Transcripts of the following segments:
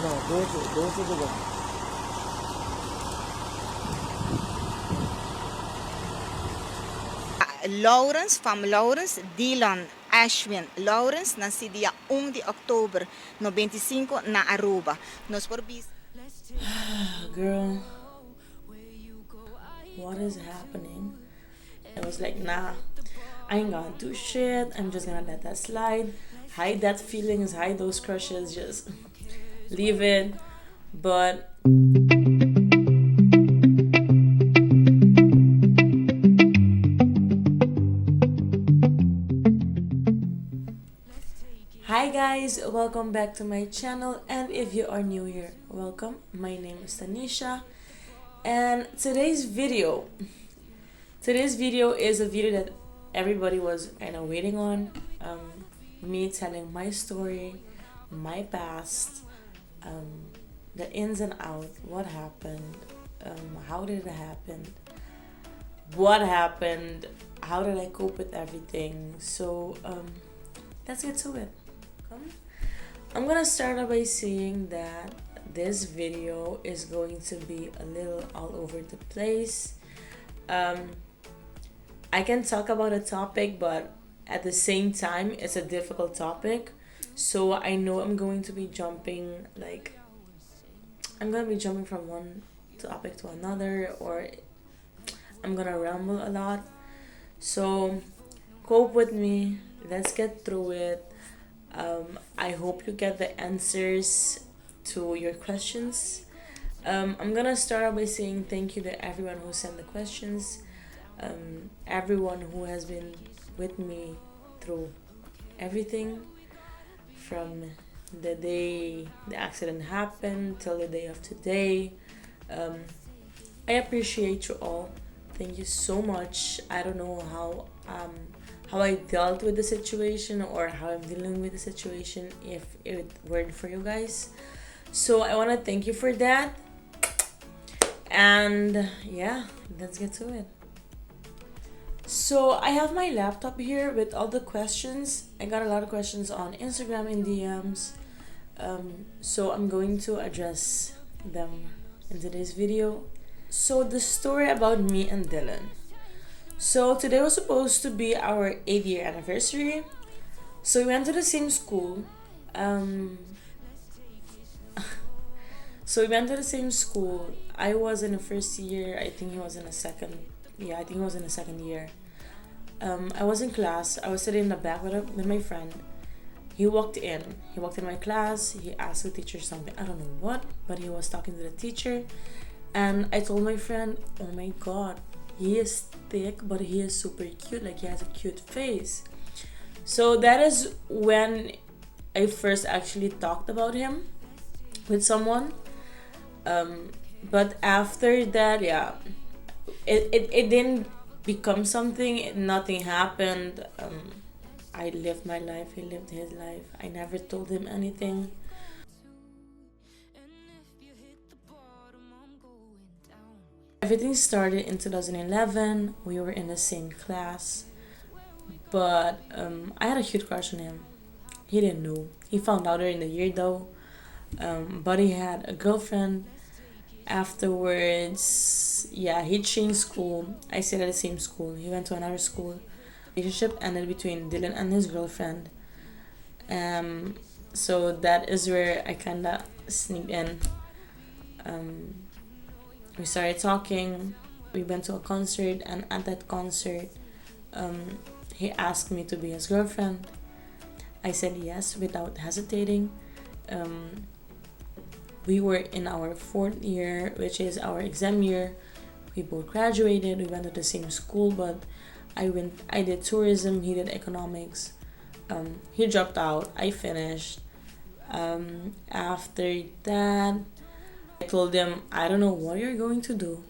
doce juga. Lawrence from Lawrence, Dyllon, Ashwin, Lawrence nasci dia 1 de outubro, 95 na Aruba. Nos por bis. Girl, what is happening? I was like, nah, I ain't gonna do shit. I'm just gonna let that slide. Hide that feelings, hide those crushes, just leave it. But hi guys, welcome back to my channel, and if you are new here, welcome. My name is Tanisha, and today's video is a video that everybody was kind of waiting on. Me telling my story, my past, the ins and outs, what happened, how did it happen, what happened, how did I cope with everything. So let's get to it. I'm gonna start out by saying that this video is going to be a little all over the place. I can talk about a topic, but at the same time it's a difficult topic, so I know I'm going to be jumping from one topic to another, or I'm gonna ramble a lot. So cope with me, let's get through it. I hope you get the answers to your questions. I'm gonna start out by saying thank you to everyone who sent the questions, everyone who has been with me through everything from the day the accident happened till the day of today. I appreciate you all. Thank you so much. I don't know how I dealt with the situation or how I'm dealing with the situation if it weren't for you guys. So I want to thank you for that. And yeah, let's get to it. So I have my laptop here with all the questions. I got a lot of questions on Instagram and DMs. So I'm going to address them in today's video. So the story about me and Dyllon. So today was supposed to be our 8-year anniversary. So we went to the same school. I was in the first year. I think he was in the second. Yeah, I think he was in the second year. I was in class. I was sitting in the back with my friend. He walked in my class. He asked the teacher something. I don't know what, but he was talking to the teacher. And I told my friend, oh my god, he is thick, but he is super cute. Like, he has a cute face. So that is when I first actually talked about him with someone. But after that, yeah, it didn't become something. Nothing happened. I lived my life. He lived his life. I never told him anything. Everything started in 2011. We were in the same class, but I had a huge crush on him. He didn't know. He found out during the year though. But he had a girlfriend. Afterwards, yeah, he changed school. I stayed at the same school. He went to another school. Relationship ended between Dyllon and his girlfriend. So that is where I kinda sneaked in. We started talking. We went to a concert, and at that concert, he asked me to be his girlfriend. I said yes without hesitating. We were in our 4th year, which is our exam year. We both graduated. We went to the same school, but I did tourism. He did economics. He dropped out. I finished. After that, I told him, I don't know what you're going to do,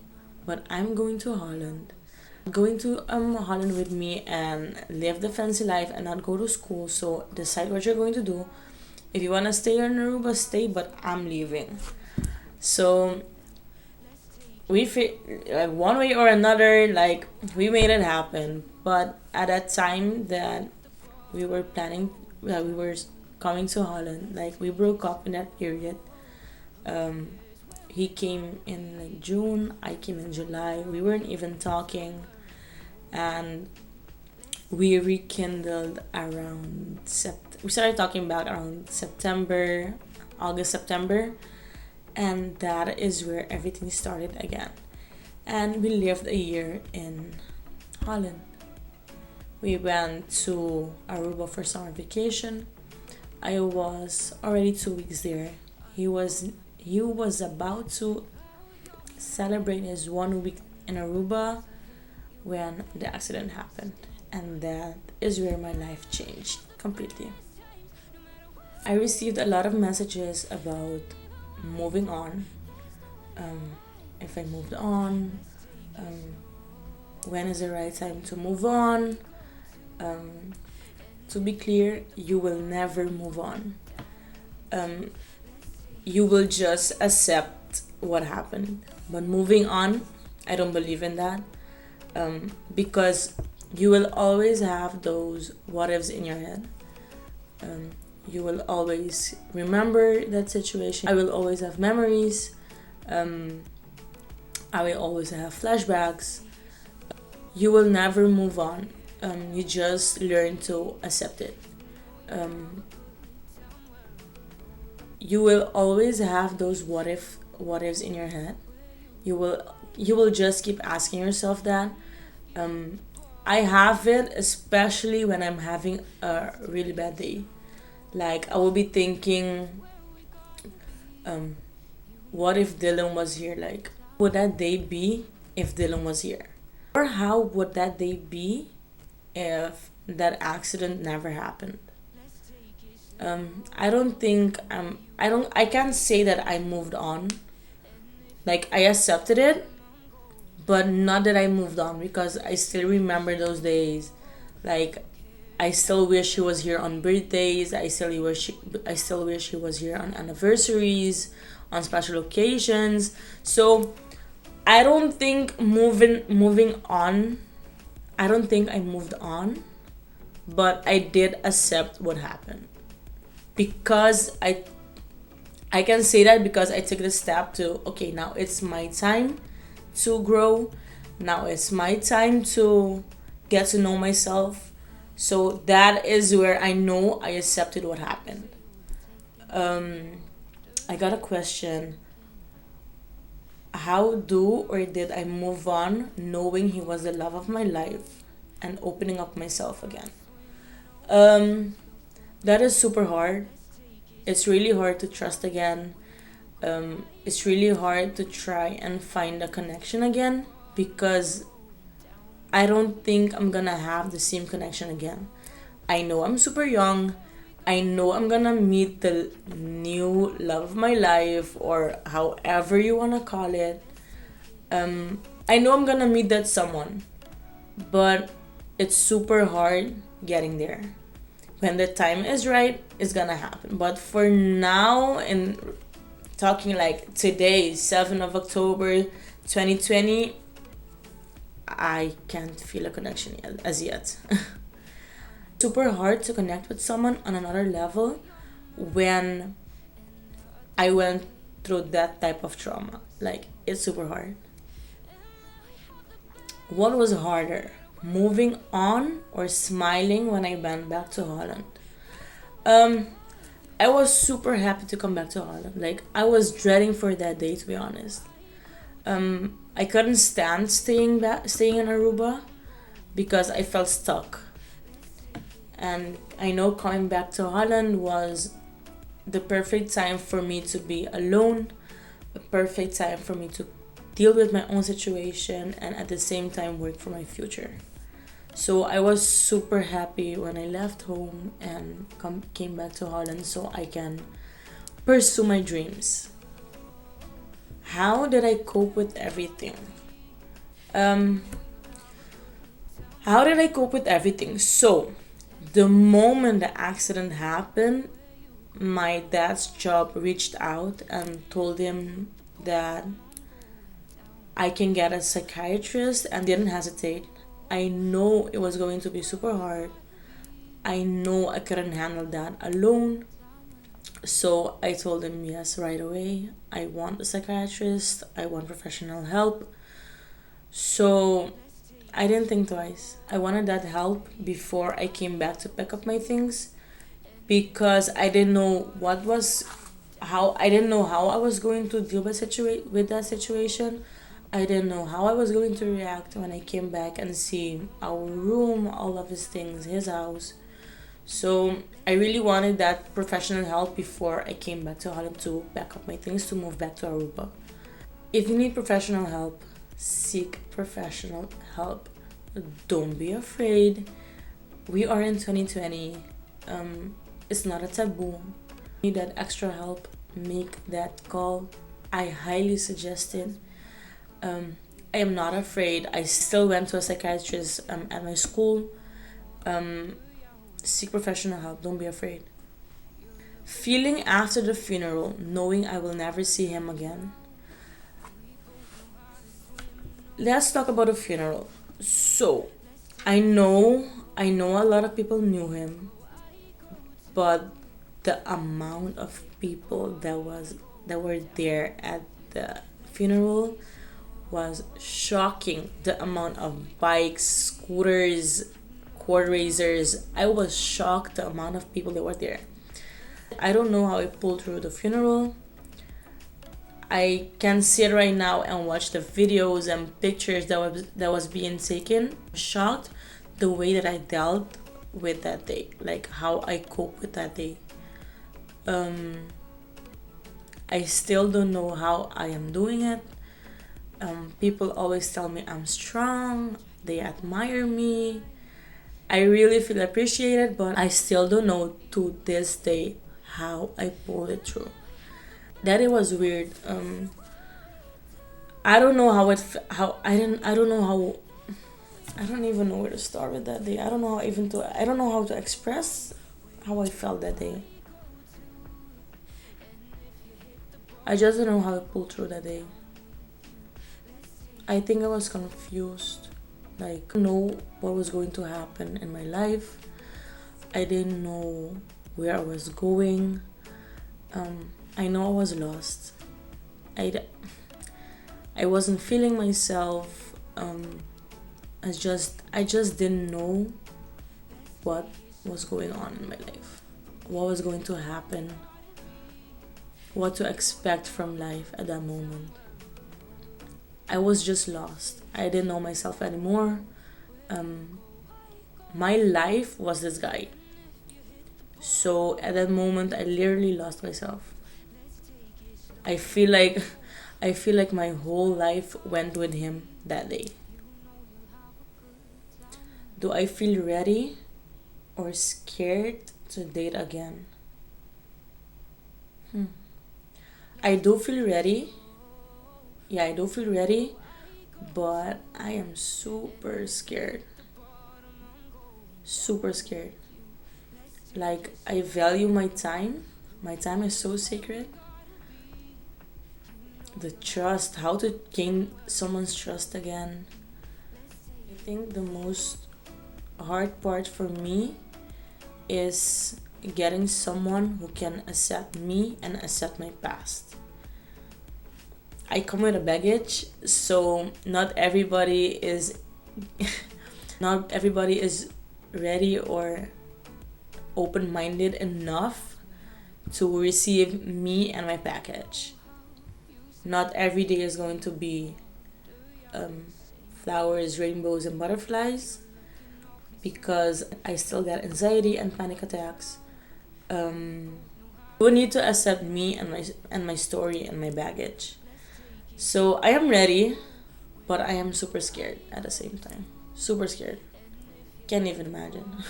but I'm going to Holland. Going to Holland with me and live the fancy life and not go to school. So decide what you're going to do. If you want to stay in Aruba, stay, but I'm leaving. So we one way or another, like, we made it happen. But at that time that we were planning, that we were coming to Holland, like, we broke up in that period. He came in like June, I came in July. We weren't even talking, and we rekindled around we started talking back around September, August, September, and that is where everything started again. And we lived a year in Holland. We went to Aruba for summer vacation. I was already 2 weeks there. He was about to celebrate his 1 week in Aruba when the accident happened, and that is where my life changed completely. I received a lot of messages about moving on, if I moved on, when is the right time to move on. To be clear, you will never move on. You will just accept what happened. But moving on, I don't believe in that, because you will always have those what ifs in your head. You will always remember that situation. I will always have memories. I will always have flashbacks. You will never move on. You just learn to accept it. You will always have those what ifs in your head. You will just keep asking yourself that. I have it especially when I'm having a really bad day. Like, I will be thinking, what if Dylan was here? Like, would that day be if Dylan was here? Or how would that day be if that accident never happened? I don't think I can't say that I moved on. Like, I accepted it, but not that I moved on, because I still remember those days. Like, I still wish he was here on birthdays. I still wish he was here on anniversaries, on special occasions. So I don't think moving on. I don't think I moved on, but I did accept what happened, because I can say that because I took the step to, okay, now it's my time to grow. Now it's my time to get to know myself. So that is where I know I accepted what happened. I got a question. How did I move on knowing he was the love of my life and opening up myself again? That is super hard. It's really hard to trust again. It's really hard to try and find a connection again, because I don't think I'm gonna have the same connection again. I know I'm super young. I know I'm gonna meet the new love of my life, or however you wanna call it. I know I'm gonna meet that someone, but it's super hard getting there. When the time is right, it's gonna happen. But for now, in talking like today, 7th of October 2020, I can't feel a connection as yet. Super hard to connect with someone on another level when I went through that type of trauma. Like, it's super hard. What was harder, moving on or smiling when I went back to Holland? I was super happy to come back to Holland. Like, I was dreading for that day, to be honest. I couldn't stand staying in Aruba because I felt stuck. And I know coming back to Holland was the perfect time for me to be alone, a perfect time for me to deal with my own situation and at the same time work for my future. So I was super happy when I left home and came back to Holland so I can pursue my dreams. How did I cope with everything? So, the moment the accident happened, my dad's job reached out and told him that I can get a psychiatrist, and didn't hesitate. I know it was going to be super hard. I know I couldn't handle that alone. So I told him yes right away. I want a psychiatrist, I want professional help. So I didn't think twice. I wanted that help before I came back to pick up my things, because I didn't know what was how I didn't know how I was going to deal with that situation. I didn't know how I was going to react when I came back and see our room, all of his things, his house. So I really wanted that professional help before I came back to Holland to pack up my things to move back to Aruba. If you need professional help, seek professional help. Don't be afraid. We are in 2020. It's not a taboo. Need that extra help, make that call. I highly suggest it. I am not afraid. I still went to a psychiatrist at my school. Seek professional help. Don't be afraid. Feeling after the funeral, knowing I will never see him again. Let's talk about the funeral. So, I know a lot of people knew him, but the amount of people that were there at the funeral was shocking. The amount of bikes, scooters, quad racers. I was shocked the amount of people that were there. I don't know how I pulled through the funeral. I can sit right now and watch the videos and pictures that was being taken. I'm shocked the way that I dealt with that day, like how I coped with that day. I still don't know how I am doing it. People always tell me I'm strong. They admire me. I really feel appreciated, but I still don't know to this day how I pulled it through. That it was weird. I don't know how how I don't know how I don't even know where to start with that day. I don't know how to express how I felt that day. I just don't know how I pulled through that day. I think I was confused. Like, I didn't know what was going to happen in my life. I didn't know where I was going. I know I was lost. I wasn't feeling myself. I just didn't know what was going on in my life, what was going to happen, what to expect from life at that moment. I was just lost. I didn't know myself anymore. My life was this guy. So at that moment, I literally lost myself. I feel like my whole life went with him that day. Do I feel ready or scared to date again? I do feel ready. Yeah, I do feel ready, but I am super scared. Super scared. Like, I value my time. My time is so sacred. The trust, how to gain someone's trust again. I think the most hard part for me is getting someone who can accept me and accept my past. I come with a baggage, so not everybody is not everybody is ready or open-minded enough to receive me and my package. Not every day is going to be flowers, rainbows, and butterflies, because I still get anxiety and panic attacks. You need to accept me and my story and my baggage. So I am ready, but I am super scared at the same time. Super scared. Can't even imagine.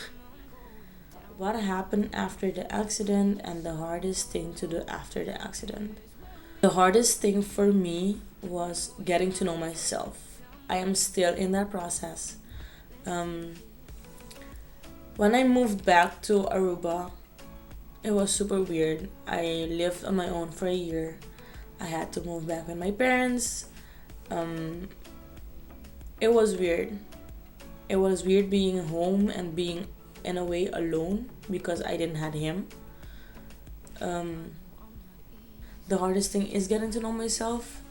What happened after the accident and the hardest thing to do after the accident? The hardest thing for me was getting to know myself. I am still in that process. When I moved back to Aruba, it was super weird. I lived on my own for a year. I had to move back with my parents. It was weird. It was weird being home and being in a way alone because I didn't have him. The hardest thing is getting to know myself.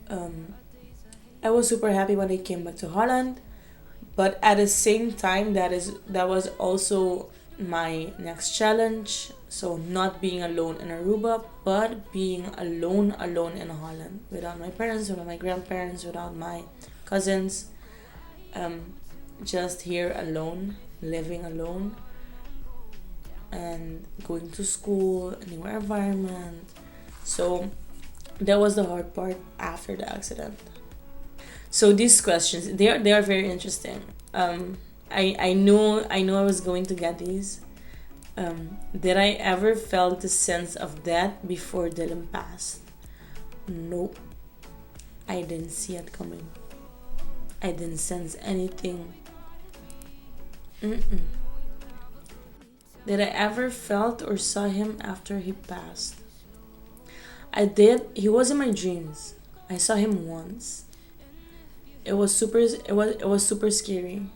I was super happy when I came back to Holland, but at the same time, that was also my next challenge. So not being alone in Aruba, but being alone in Holland, without my parents, without my grandparents, without my cousins. Just here alone, living alone, and going to school, a new environment. So that was the hard part after the accident. So these questions, they are very interesting. I knew I was going to get these. Did I ever felt the sense of that before Dylan passed? Nope. I didn't see it coming. I didn't sense anything. Mm-mm. Did I ever felt or saw him after he passed? I did. He was in my dreams. I saw him once. It was super scary.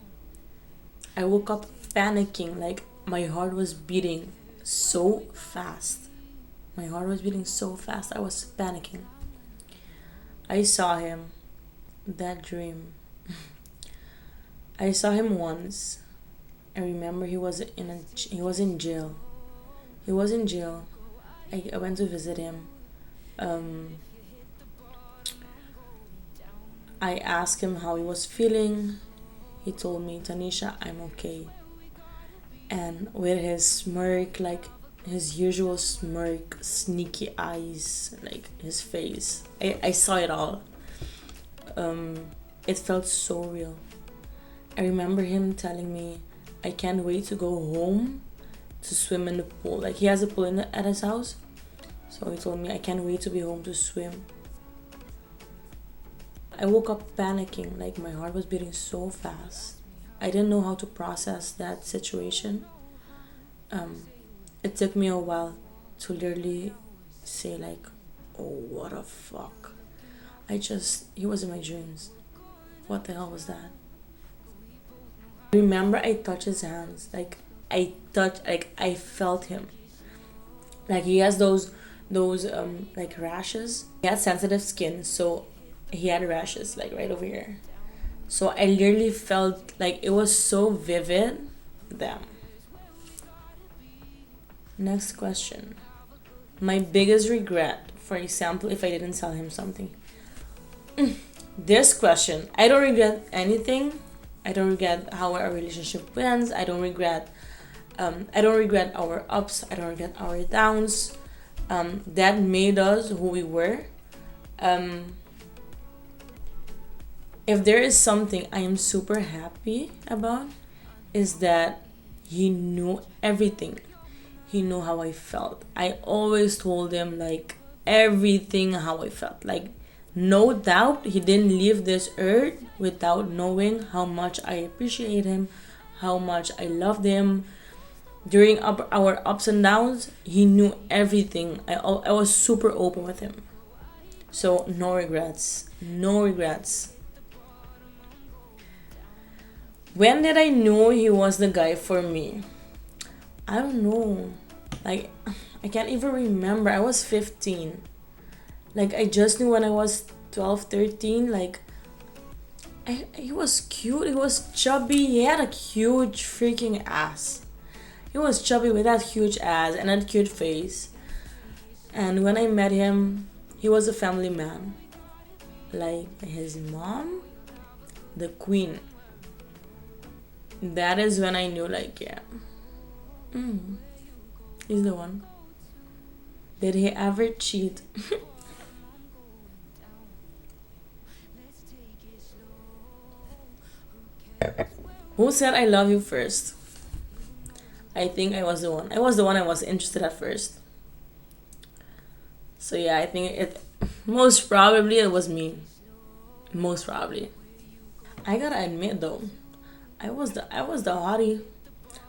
I woke up panicking, like my heart was beating so fast. My heart was beating so fast. I was panicking. I saw him. That dream. I saw him once. I remember he was in jail. He was in jail. I went to visit him. I asked him how he was feeling. He told me, Tanisha, I'm okay. And with his smirk, like his usual smirk, sneaky eyes, like his face, I saw it all. It felt so real. I remember him telling me, I can't wait to go home to swim in the pool. Like he has a pool at his house. So he told me, I can't wait to be home to swim. I woke up panicking, like my heart was beating so fast. I didn't know how to process that situation. It took me a while to literally say like, oh, what the fuck. He was in my dreams. What the hell was that? Remember, I touched his hands. I felt him. Like he has those like rashes. He had sensitive skin, so he had rashes like right over here. So I literally felt like it was so vivid. Damn. Next question. My biggest regret, for example, if I didn't tell him something. This question, I don't regret anything. I don't regret how our relationship went. I don't regret our ups. I don't regret our downs. That made us who we were. If there is something I am super happy about, is that he knew everything. He knew how I felt. I always told him like everything how I felt. Like no doubt he didn't leave this earth without knowing how much I appreciate him, how much I loved him. During our ups and downs, he knew everything. I was super open with him. So no regrets. No regrets. When did I know he was the guy for me? I don't know. Like, I can't even remember. I was 15. Like, I just knew when I was 12, 13. Like, he was cute. He was chubby. He had a huge freaking ass. He was chubby with that huge ass and that cute face. And when I met him, he was a family man. Like, his mom, the queen. That is when I knew, like, yeah, he's the one. Did he ever cheat? Who said I love you first? I think I was the one. I was the one I was interested at first. So yeah, I think most probably it was me. Most probably. I gotta admit though, I was the hottie.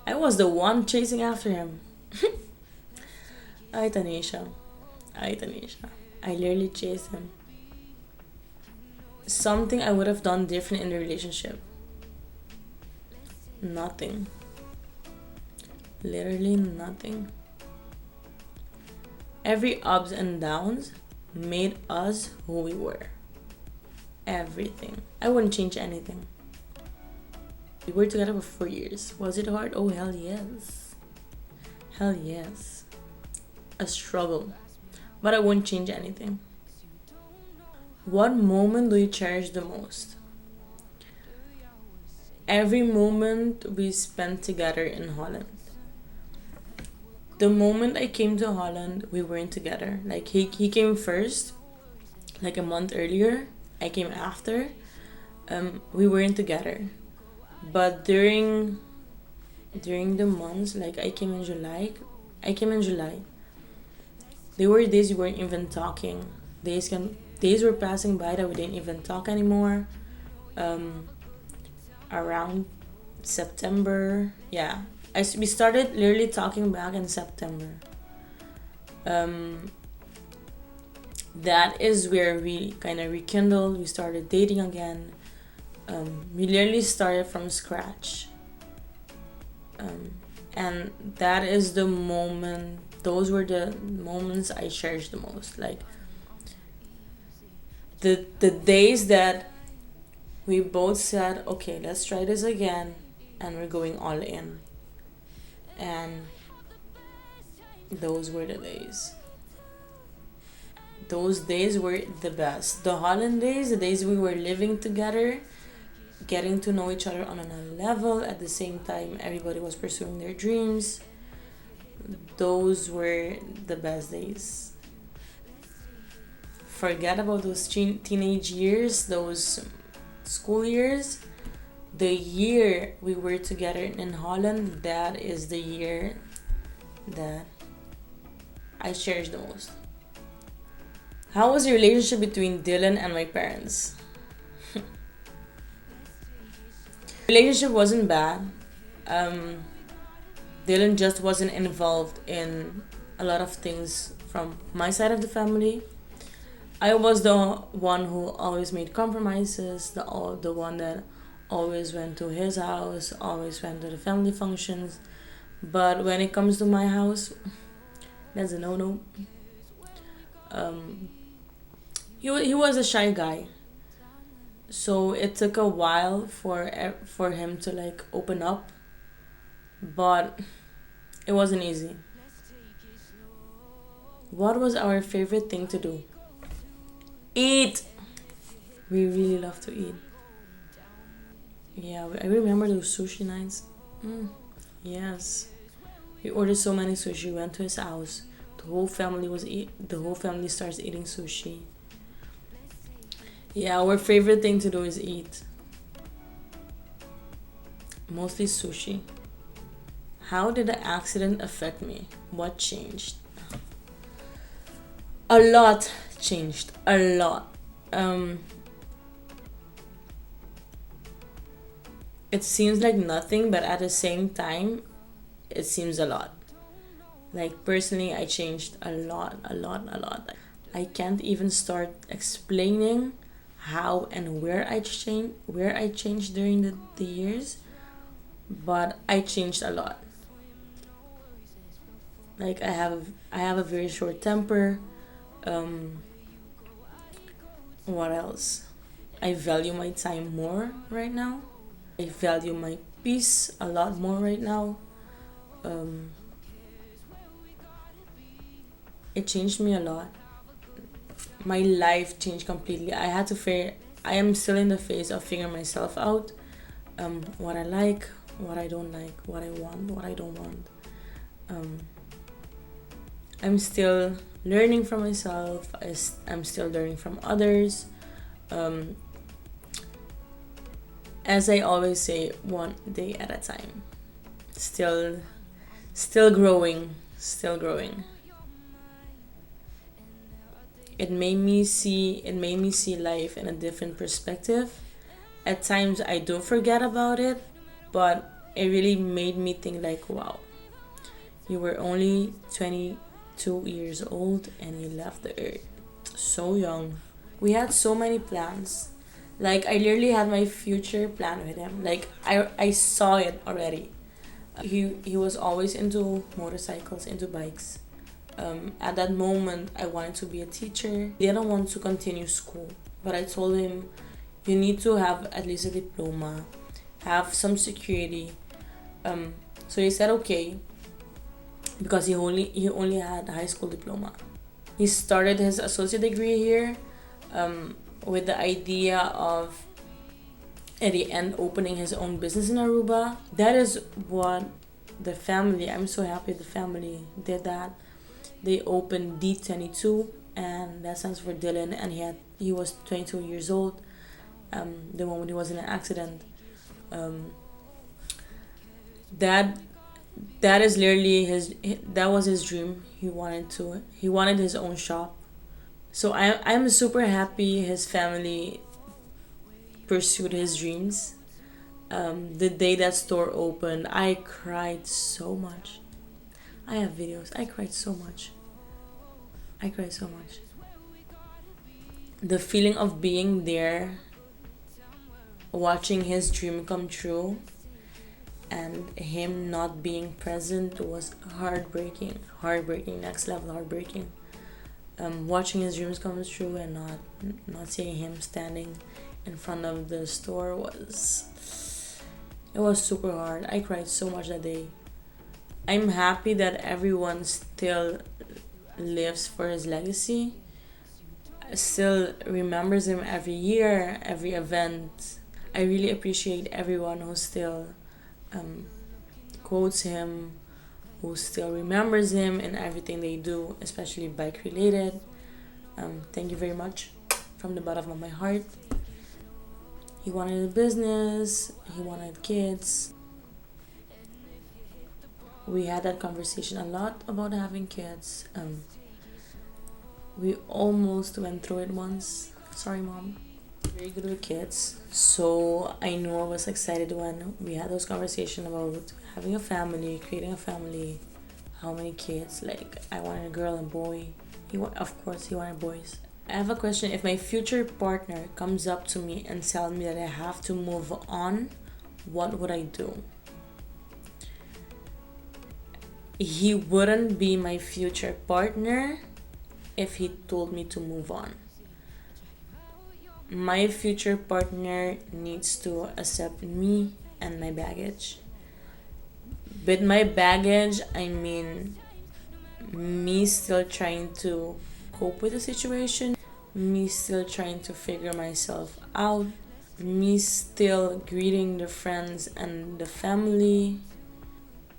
I was the one chasing after him. Ay, Tanisha. I literally chased him. Something I would have done different in the relationship. Nothing. Literally nothing. every ups and downs made us who we were. Everything. I wouldn't change anything. We were together for 4 years. Was it hard? Oh, hell yes. Hell yes. A struggle. But I wouldn't change anything. What moment do you cherish the most? Every moment we spent together in Holland. The moment I came to Holland, we weren't together. Like he came first, like a month earlier. I came after. We weren't together. But during the months, like I came in July. There were days we weren't even talking. Days were passing by that we didn't even talk anymore. Around September, yeah. We started literally talking back in September. That is where we kind of rekindled. We started dating again. We literally started from scratch. And that is the moment. Those were the moments I cherished the most. Like the days that we both said, okay, let's try this again, and we're going all in. And those were the days. Those days were the best. The Holland days, the days we were living together, getting to know each other on another level. At the same time, everybody was pursuing their dreams. Those were the best days. Forget about those teenage years, those school years. The year we were together in Holland, that is the year that I cherish the most. How was the relationship between Dyllon and my parents? Relationship wasn't bad. Dyllon just wasn't involved in a lot of things from my side of the family. I was the one who always made compromises, the one that always went to his house, always went to the family functions. But when it comes to my house, that's a no-no. He was a shy guy, so it took a while for him to like open up, but it wasn't easy. What was our favorite thing to do? Eat. We really love to eat. Yeah, I remember those sushi nights. Yes, we ordered so many sushi. Went to his house. The whole family starts eating sushi. Yeah, our favorite thing to do is eat. Mostly sushi. How did the accident affect me? What changed? A lot changed. A lot. It seems like nothing, but at the same time, it seems a lot. Like personally, I changed a lot. I can't even start explaining how and where I changed during the years, but I changed a lot. Like I have a very short temper. What else? I value my time more right now. I value my peace a lot more right now. It changed me a lot. My life changed completely. I am still in the phase of figuring myself out. What I like, what I don't like, what I want, what I don't want. I'm still learning from myself. I'm still learning from others. As I always say, one day at a time. Still growing. It made me see life in a different perspective. At times I do forget about it, but it really made me think like, wow, you were only 22 years old and you left the earth so young. We had so many plans. Like I literally had my future plan with him. Like I saw it already. He was always into motorcycles, into bikes. At that moment, I wanted to be a teacher. I didn't want to continue school, but I told him, you need to have at least a diploma, have some security. So he said okay, because he only had a high school diploma. He started his associate degree here, with the idea of at the end opening his own business in Aruba. That is what the family, I'm so happy the family did that. They opened D22, and that stands for Dyllon, and he was 22 years old the moment he was in an accident. That is literally that was his dream. He wanted his own shop. So I'm super happy his family pursued his dreams. The day that store opened, I cried so much. I have videos. I cried so much. The feeling of being there, watching his dream come true, and him not being present was heartbreaking, next level heartbreaking. Watching his dreams come true and not seeing him standing in front of the store was super hard. I cried so much that day. I'm happy that everyone still lives for his legacy, still remembers him every year, every event. I really appreciate everyone who still quotes him, who still remembers him in everything they do, especially bike related. Thank you very much from the bottom of my heart. He wanted a business, he wanted kids. We had that conversation a lot about having kids. We almost went through it once. Sorry, Mom. Very good with kids. So I knew I was excited when we had those conversations about having a family, creating a family, how many kids. Like, I wanted a girl and boy. Of course, he wanted boys. I have a question. If my future partner comes up to me and tells me that I have to move on, what would I do? He wouldn't be my future partner if he told me to move on. My future partner needs to accept me and my baggage. With my baggage, I mean me still trying to cope with the situation, me still trying to figure myself out, me still greeting the friends and the family,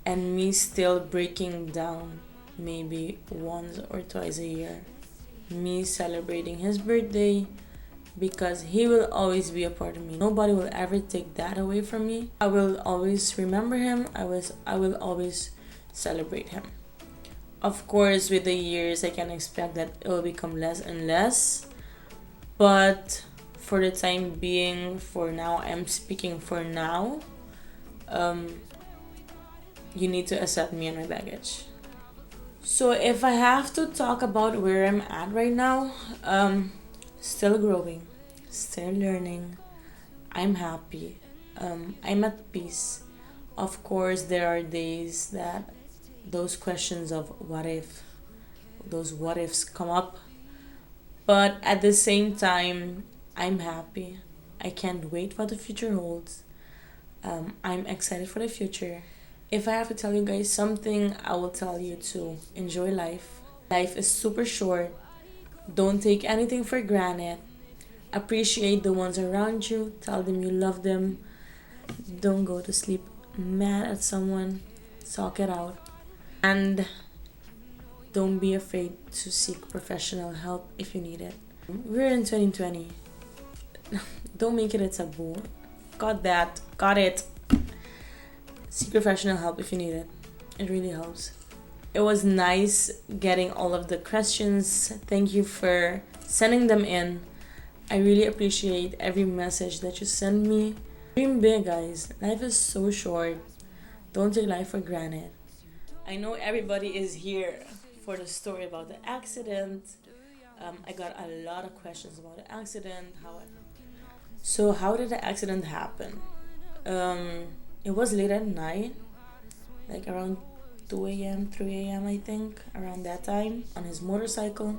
and me still breaking down maybe once or twice a year. Me celebrating his birthday, because he will always be a part of me. Nobody will ever take that away from me. I will always remember him. I will always celebrate him. Of course, with the years, I can expect that it will become less and less. But for the time being, for now, I'm speaking for now, you need to accept me and my baggage. So if I have to talk about where I'm at right now, still growing, still learning. I'm happy. I'm at peace. Of course, there are days that those questions of what if, those what ifs come up. But at the same time, I'm happy. I can't wait for the future holds. I'm excited for the future. If I have to tell you guys something, I will tell you to enjoy life. Life is super short. Don't take anything for granted. Appreciate the ones around you. Tell them you love them. Don't go to sleep mad at someone. Talk it out. And don't be afraid to seek professional help if you need it. We're in 2020. Don't make it a taboo. Got that. Got it. Seek professional help if you need it. It really helps. It was nice getting all of the questions. Thank you for sending them in. I really appreciate every message that you send me. Dream big, guys. Life is so short. Don't take life for granted. I know everybody is here for the story about the accident. I got a lot of questions about the accident. So how did the accident happen? It was late at night, like around 2 a.m., 3 a.m. I think, around that time, on his motorcycle.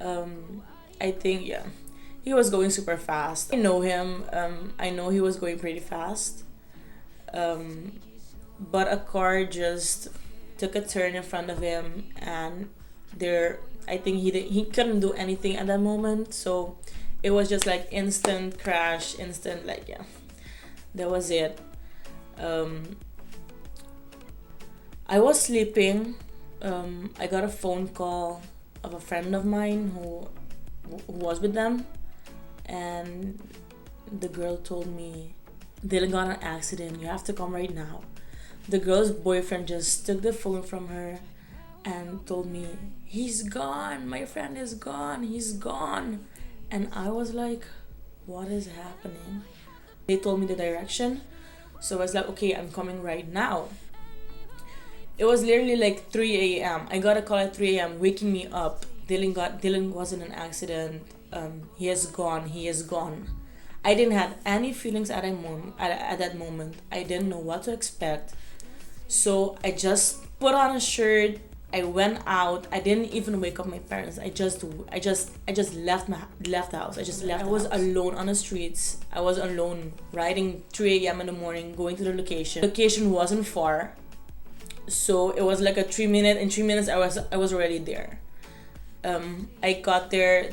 I think, yeah, he was going super fast. I know him. I know he was going pretty fast. But a car just took a turn in front of him, and I think he couldn't do anything at that moment. So it was just like instant crash, instant, like, yeah, that was it. I was sleeping. I got a phone call of a friend of mine who was with them, and the girl told me, "Dyllon got an accident. You have to come right now." The girl's boyfriend just took the phone from her and told me, "He's gone. My friend is gone. He's gone." And I was like, "What is happening?" They told me the direction, so I was like, "Okay, I'm coming right now." It was literally like 3 a.m. I got a call at 3 a.m. waking me up. Dyllon was in an accident. He is gone. He is gone. I didn't have any feelings at that moment. I didn't know what to expect. So I just put on a shirt. I went out. I didn't even wake up my parents. I just left the house. I was alone on the streets. I was alone riding 3 a.m. in the morning, going to the location. The location wasn't far. So it was like a 3 minute. In 3 minutes I was already there. I got there.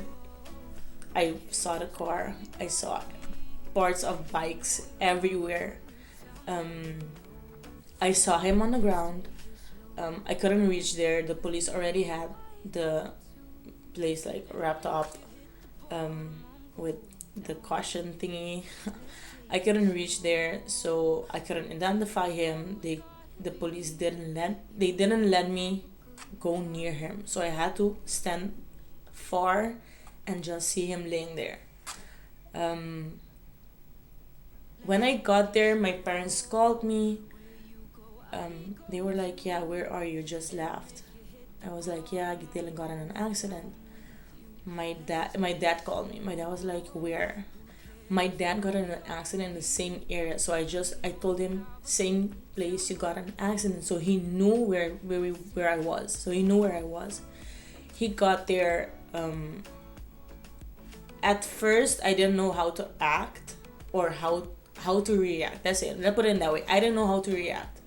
I saw the car. I saw parts of bikes everywhere. I saw him on the ground. I couldn't reach there. The police already had the place like wrapped up with the caution thingy. I couldn't reach there, so I couldn't identify him. The police didn't let me go near him, so I had to stand far and just see him laying there. When I got there, my parents called me. They were like, "Yeah, where are you? Just left." I was like, "Yeah, Dyllon got in an accident." My dad called me. My dad was like, "Where?" My dad got in an accident in the same area, so I told him, "Same place you got an accident." So he knew where I was. So he knew where I was. He got there. At first, I didn't know how to act or how to react. That's it. Let's put it that way. I didn't know how to react.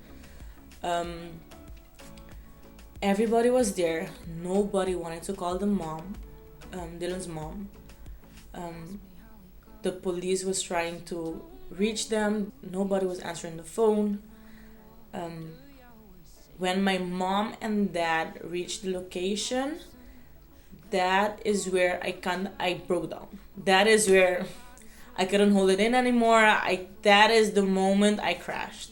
Everybody was there. Nobody wanted to call the mom, Dyllon's mom. The police was trying to reach them. Nobody was answering the phone. When my mom and dad reached the location, that is where I broke down. That is where I couldn't hold it in anymore. That is the moment I crashed.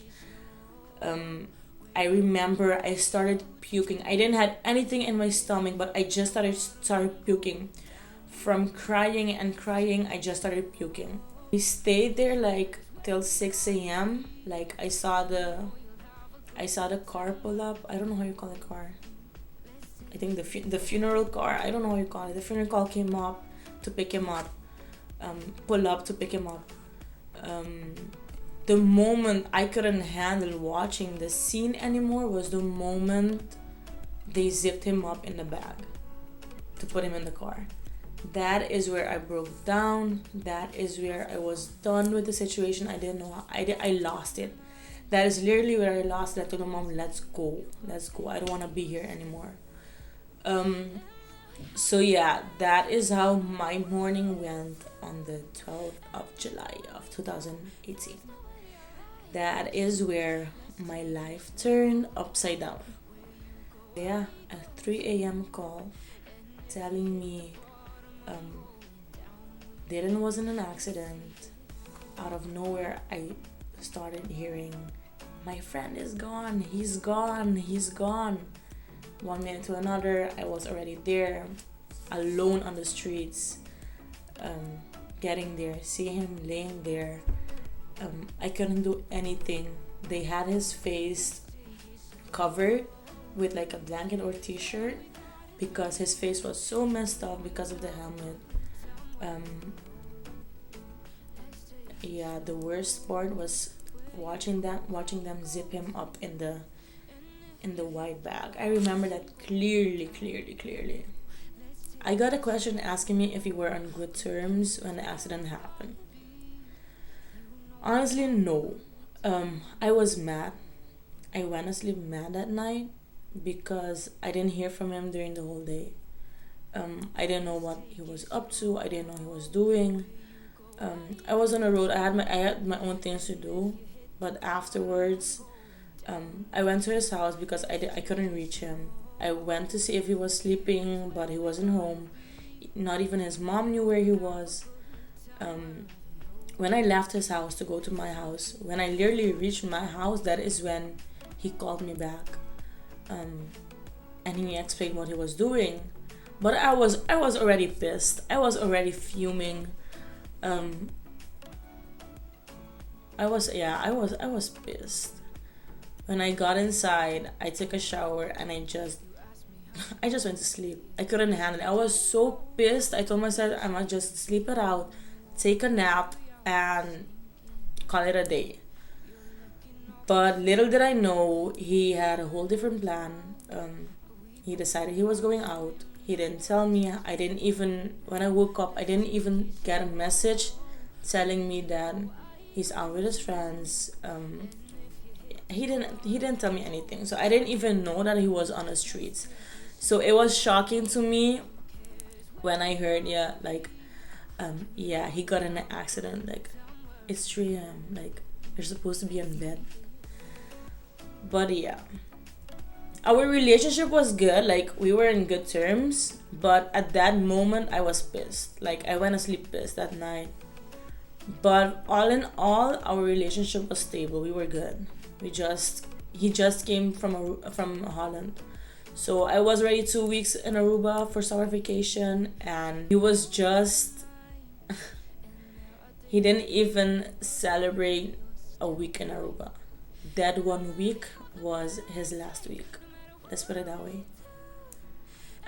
I remember I started puking. I didn't have anything in my stomach, but I just started puking. From crying and crying, I just started puking. We stayed there like till 6 a.m. Like I saw the car pull up. I don't know how you call a car. I think the funeral car. I don't know how you call it. The funeral car came up to pick him up. Pull up to pick him up. The moment I couldn't handle watching the scene anymore was the moment they zipped him up in the bag to put him in the car. That is where I broke down. That is where I was done with the situation. I didn't know how. I lost it. That is literally where I lost it. I told my mom, let's go. I don't want to be here anymore. So yeah, that is how my morning went on the 12th of July of 2018. That is where my life turned upside down. Yeah, a 3 a.m. call telling me Dyllon was in an accident. Out of nowhere, I started hearing, "My friend is gone. He's gone. He's gone." 1 minute to another, I was already there, alone on the streets, getting there, seeing him laying there. I couldn't do anything. They had his face covered with like a blanket or t-shirt because his face was so messed up because of the helmet. Yeah, the worst part was watching them zip him up in in the white bag. I remember that clearly. I got a question asking me if we were on good terms when the accident happened. Honestly, no. I was mad. I went to sleep mad that night because I didn't hear from him during the whole day. I didn't know what he was up to. I didn't know he was doing. I was on the road. I had my own things to do, but afterwards, I went to his house because I couldn't reach him. I went to see if he was sleeping, but he wasn't home. Not even his mom knew where he was. When I left his house to go to my house, when I literally reached my house, that is when he called me back, and he explained what he was doing. But I was already pissed. I was already fuming. I was pissed. When I got inside, I took a shower and I just went to sleep. I couldn't handle it. I was so pissed. I told myself I must just sleep it out, take a nap, and call it a day. But little did I know, he had a whole different plan. He decided he was going out. He didn't tell me. When I woke up, I didn't even get a message telling me that he's out with his friends. He didn't tell me anything. So I didn't even know that he was on the streets. So it was shocking to me when I heard, he got in an accident. Like, it's 3 a.m. Like, you're supposed to be in bed. But yeah. Our relationship was good. Like, we were in good terms. But at that moment, I was pissed. Like, I went to sleep pissed that night. But all in all, our relationship was stable. We were good. He just came from Holland. So I was already 2 weeks in Aruba for summer vacation, and he was just he didn't even celebrate a week in Aruba. That 1 week was his last week. Let's put it that way.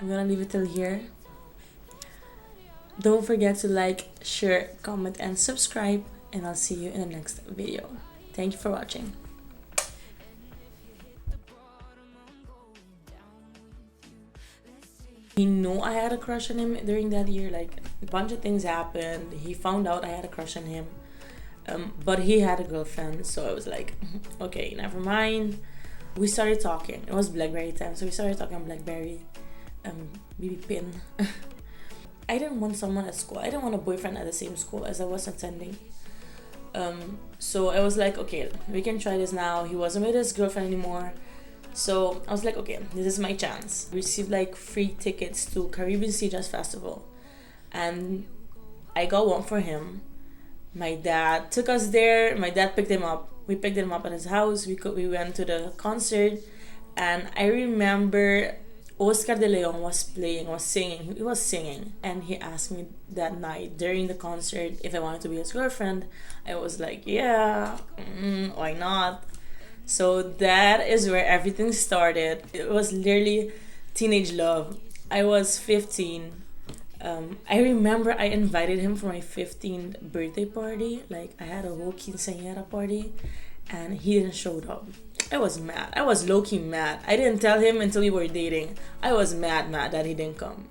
I'm gonna leave it till here. Don't forget to like, share, comment, and subscribe, and I'll see you in the next video. Thank you for watching. He knew I had a crush on him during that year. Like, a bunch of things happened. He found out I had a crush on him. But he had a girlfriend, so I was like, okay, never mind. We started talking. It was BlackBerry time, so we started talking on BlackBerry. BB pin. I didn't want someone at school. I didn't want a boyfriend at the same school as I was attending. So I was like, okay, we can try this now. He wasn't with his girlfriend anymore. So I was like, okay, this is my chance. I received like free tickets to Caribbean Sea Jazz Festival. And I got one for him. My dad took us there. My dad picked him up. We picked him up at his house. We went to the concert. And I remember Oscar de Leon was singing. He was singing. And he asked me that night during the concert if I wanted to be his girlfriend. I was like, yeah, why not? So that is where everything started. It was literally teenage love. I was 15. I remember I invited him for my 15th birthday party. Like, I had a whole quinceañera party, and he didn't show up. I was mad. I was low-key mad. I didn't tell him until we were dating. I was mad that he didn't come.